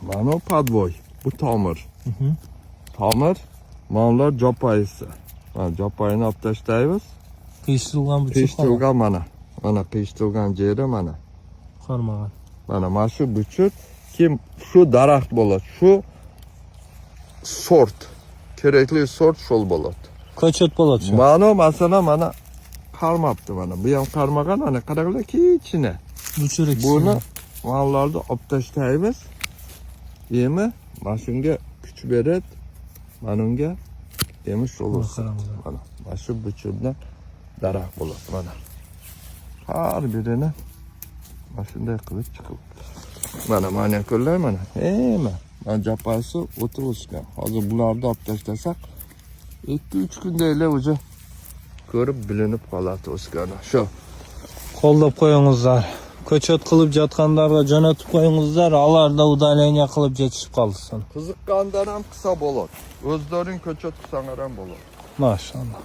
Mana podvoy. Bu tomir. Tomir. Manlar jopayisi. Mana jopayini olib tashlaymiz. Qiyshitilgan buchuq. Qiyshitilgan mana. Mana qiyshitilgan jeri mana. Qarmagan. Mana shu buchut kim shu daraxt bo'ladi. Shu sort. Kerakli sort shol bo'ladi. Ko'chat bo'ladi shu. Mana masalan mana qarmabdi mana. Bu ham qarmagan mana qaranglar kichkina. Buchurik. Buni mallarni olib tashlaymiz. Yemi mana shunga kuch beradi. Mana unga yemi shol bo'ladi. Mana shu buchutdan daraxt bo'ladi mana. Har birini mana shunday qilib chiqib. Mana ko'rlar mana. Mana japasi o'tib o'sgan. Hozir bularni olib tashlasak 2-3 kundaylar o'zi ko'rib bilinib qoladi o'sgani. Shu. Qo'llab qo'yingizlar. Ko'chat qilib jatganlarga jo'natib qo'yingizlar, alarda udaleniya qilib jetishib qolsin. Qiziqqandan ham qilsa bo'ladi. O'zlaring ko'chat qilsanglar ham bo'ladi. Maşallah.